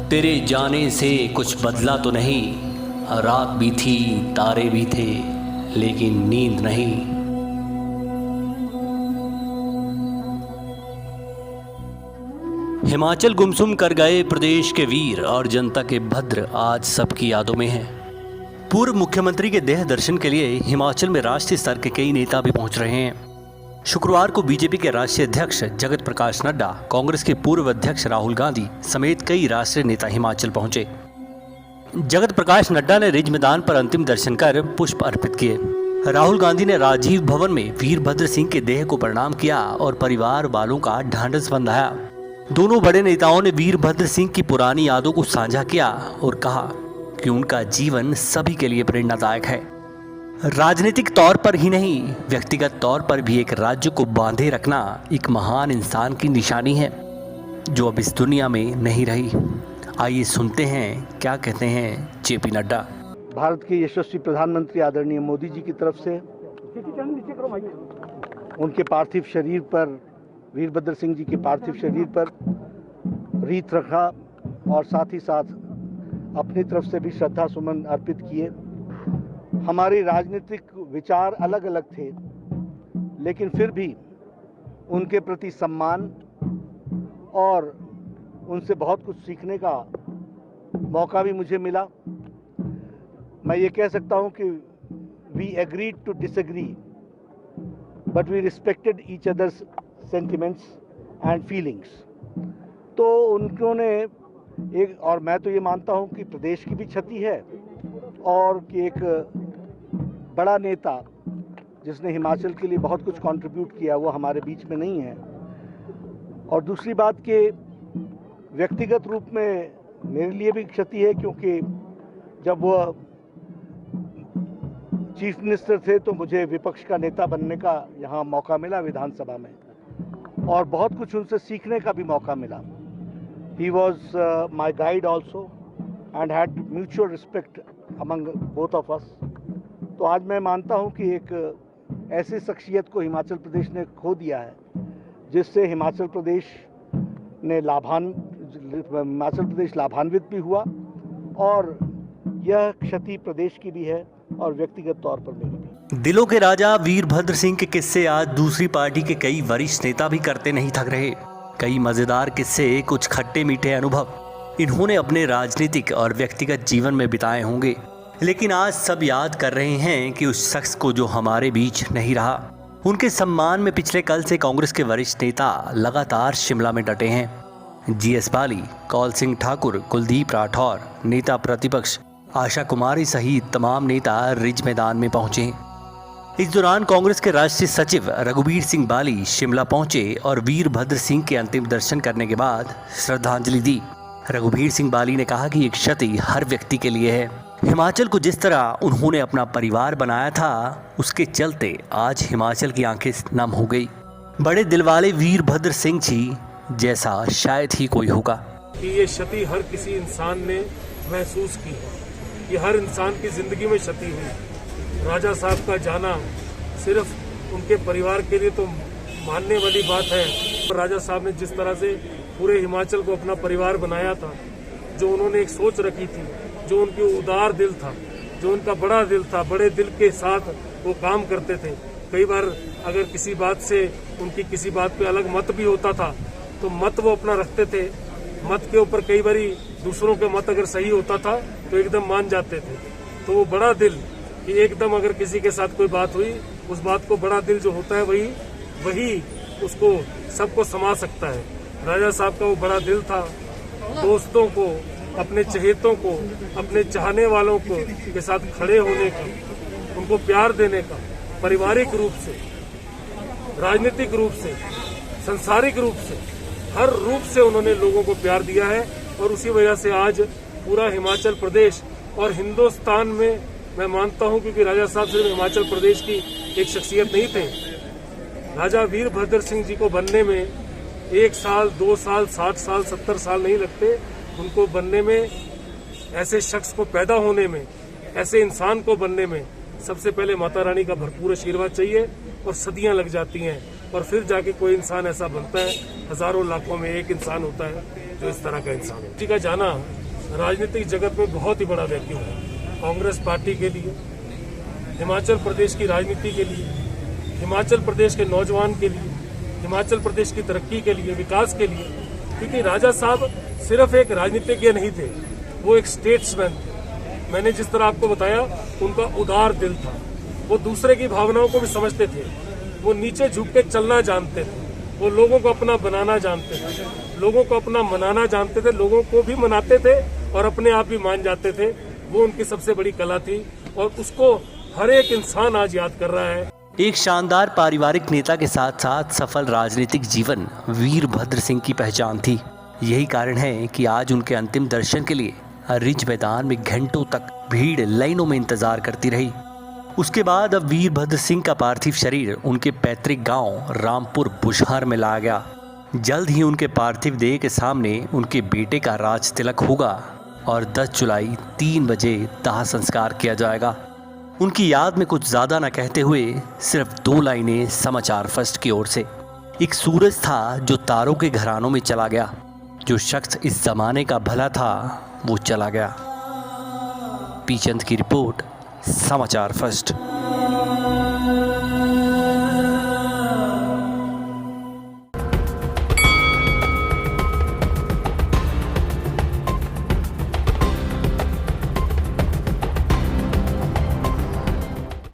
तेरे जाने से कुछ बदला तो नहीं, रात भी थी तारे भी थे लेकिन नींद नहीं। हिमाचल गुमसुम कर गए प्रदेश के वीर और जनता के भद्र आज सबकी यादों में हैं। पूर्व मुख्यमंत्री के देह दर्शन के लिए हिमाचल में राष्ट्रीय स्तर के कई नेता भी पहुंच रहे हैं। शुक्रवार को बीजेपी के राष्ट्रीय अध्यक्ष जगत प्रकाश नड्डा, कांग्रेस के पूर्व अध्यक्ष राहुल गांधी समेत कई राष्ट्रीय नेता हिमाचल पहुंचे। जगत प्रकाश नड्डा ने रिज मैदान पर अंतिम दर्शन कर पुष्प अर्पित किए। राहुल गांधी ने राजीव भवन में वीरभद्र सिंह के देह को प्रणाम किया और परिवार वालों का ढांढस बंधाया। दोनों बड़े नेताओं ने वीरभद्र सिंह की पुरानी यादों को साझा किया और कहा कि उनका जीवन सभी के लिए प्रेरणादायक है। राजनीतिक तौर पर ही नहीं, व्यक्तिगत तौर पर भी एक राज्य को बांधे रखना एक महान इंसान की निशानी है जो अब इस दुनिया में नहीं रही। आइए सुनते हैं क्या कहते हैं जेपी नड्डा। भारत के यशस्वी प्रधानमंत्री आदरणीय मोदी जी की तरफ से उनके पार्थिव शरीर पर, वीरभद्र सिंह जी के पार्थिव शरीर पर रीत रखा और साथ ही साथ अपनी तरफ से भी श्रद्धा सुमन अर्पित किए। हमारे राजनीतिक विचार अलग अलग थे, लेकिन फिर भी उनके प्रति सम्मान और उनसे बहुत कुछ सीखने का मौका भी मुझे मिला। मैं ये कह सकता हूँ कि we agreed to disagree but we respected each others sentiments and feelings. तो उन्होंने एक, और मैं तो ये मानता हूँ कि प्रदेश की भी क्षति है और कि एक बड़ा नेता जिसने हिमाचल के लिए बहुत कुछ कंट्रीब्यूट किया वो हमारे बीच में नहीं है। और दूसरी बात कि व्यक्तिगत रूप में मेरे लिए भी क्षति है, क्योंकि जब वो चीफ मिनिस्टर थे तो मुझे विपक्ष का नेता बनने का यहाँ मौका मिला विधानसभा में, और बहुत कुछ उनसे सीखने का भी मौका मिला। He was my guide also and had mutual respect among both of us. तो आज मैं मानता हूँ कि एक ऐसी शख्सियत को हिमाचल प्रदेश ने खो दिया है जिससे हिमाचल प्रदेश लाभान्वित भी हुआ, और यह क्षति प्रदेश की भी है और व्यक्तिगत तौर पर मेरी भी। दिलों के राजा वीरभद्र सिंह के किस्से आज दूसरी पार्टी के कई वरिष्ठ नेता भी करते नहीं थक रहे। कई मजेदार किस्से, कुछ खट्टे मीठे अनुभव इन्होंने अपने राजनीतिक और व्यक्तिगत जीवन में बिताए होंगे, लेकिन आज सब याद कर रहे हैं कि उस शख्स को जो हमारे बीच नहीं रहा। उनके सम्मान में पिछले कल से कांग्रेस के वरिष्ठ नेता लगातार शिमला में डटे हैं। जीएस बाली, कौल सिंह ठाकुर, कुलदीप राठौर, नेता प्रतिपक्ष आशा कुमारी सहित तमाम नेता रिज मैदान में पहुंचे। इस दौरान कांग्रेस के राष्ट्रीय सचिव रघुबीर सिंह बाली शिमला पहुंचे और वीरभद्र सिंह के अंतिम दर्शन करने के बाद श्रद्धांजलि दी। रघुबीर सिंह बाली ने कहा कि ये क्षति हर व्यक्ति के लिए है। हिमाचल को जिस तरह उन्होंने अपना परिवार बनाया था, उसके चलते आज हिमाचल की आंखें नम हो गई। बड़े दिल वाले वीरभद्र सिंह जी जैसा शायद ही कोई होगा। कि ये क्षति हर किसी इंसान ने महसूस की है, ये हर इंसान की जिंदगी में क्षति हुई। राजा साहब का जाना सिर्फ उनके परिवार के लिए तो मानने वाली बात है। राजा साहब ने जिस तरह से पूरे हिमाचल को अपना परिवार बनाया था, जो उन्होंने एक सोच रखी थी, जो उनकी उदार दिल था, जो उनका बड़ा दिल था, बड़े दिल के साथ वो काम करते थे। कई बार अगर किसी बात से उनकी किसी बात पे अलग मत भी होता था तो मत वो अपना रखते थे। मत के ऊपर कई बार दूसरों के मत अगर सही होता था तो एकदम मान जाते थे। तो वो बड़ा दिल कि एकदम अगर किसी के साथ कोई बात हुई, उस बात को बड़ा दिल जो होता है वही उसको सबको समा सकता है। राजा साहब का वो बड़ा दिल था, दोस्तों को, अपने चहेतों को, अपने चाहने वालों को के साथ खड़े होने का, उनको प्यार देने का, पारिवारिक रूप से, राजनीतिक रूप से, सांसारिक रूप से, हर रूप से उन्होंने लोगों को प्यार दिया है। और उसी वजह से आज पूरा हिमाचल प्रदेश और हिंदुस्तान में मैं मानता हूं, क्योंकि राजा साहब सिर्फ हिमाचल प्रदेश की एक शख्सियत नहीं थे। राजा वीरभद्र सिंह जी को बनने में 1 साल, 2 साल, 60 साल, 70 साल नहीं लगते। उनको बनने में, ऐसे शख्स को पैदा होने में, ऐसे इंसान को बनने में सबसे पहले माता रानी का भरपूर आशीर्वाद चाहिए और सदियां लग जाती हैं, और फिर जाके कोई इंसान ऐसा बनता है। हजारों लाखों में एक इंसान होता है सकते हो इस तरह का इंसान है। जी का जाना राजनीतिक जगत में बहुत ही बड़ा वैक्यूम है। कांग्रेस पार्टी के लिए, हिमाचल प्रदेश की राजनीति के लिए, हिमाचल प्रदेश के नौजवान के लिए, हिमाचल प्रदेश की तरक्की के लिए, विकास के लिए। क्योंकि राजा साहब सिर्फ एक राजनीतिज्ञ नहीं थे, वो एक स्टेट्समैन थे। मैंने जिस तरह आपको बताया, उनका उदार दिल था। वो दूसरे की भावनाओं को भी समझते थे। वो नीचे झुक के चलना जानते थे। वो लोगों को अपना बनाना जानते थे, लोगों को अपना मनाना जानते थे, लोगों को भी मनाते थे और अपने आप भी मान जाते थे। वो उनकी सबसे बड़ी कला थी और उसको हर एक इंसान आज याद कर रहा है। एक शानदार पारिवारिक नेता के साथ साथ सफल राजनीतिक जीवन वीरभद्र सिंह की पहचान थी। यही कारण है कि आज उनके अंतिम दर्शन के लिए रिज मैदान में घंटों तक भीड़ लाइनों में इंतजार करती रही। उसके बाद अब वीरभद्र सिंह का पार्थिव शरीर उनके पैतृक गांव रामपुर बुशहर में लाया गया। जल्द ही उनके पार्थिव देह के सामने उनके बेटे का राज तिलक होगा और 10 जुलाई 3 बजे दाह संस्कार किया जाएगा। उनकी याद में कुछ ज़्यादा न कहते हुए सिर्फ 2 लाइनें समाचार फर्स्ट की ओर से। एक सूरज था जो तारों के घरानों में चला गया, जो शख्स इस जमाने का भला था वो चला गया। पी चंद की रिपोर्ट, समाचार फर्स्ट।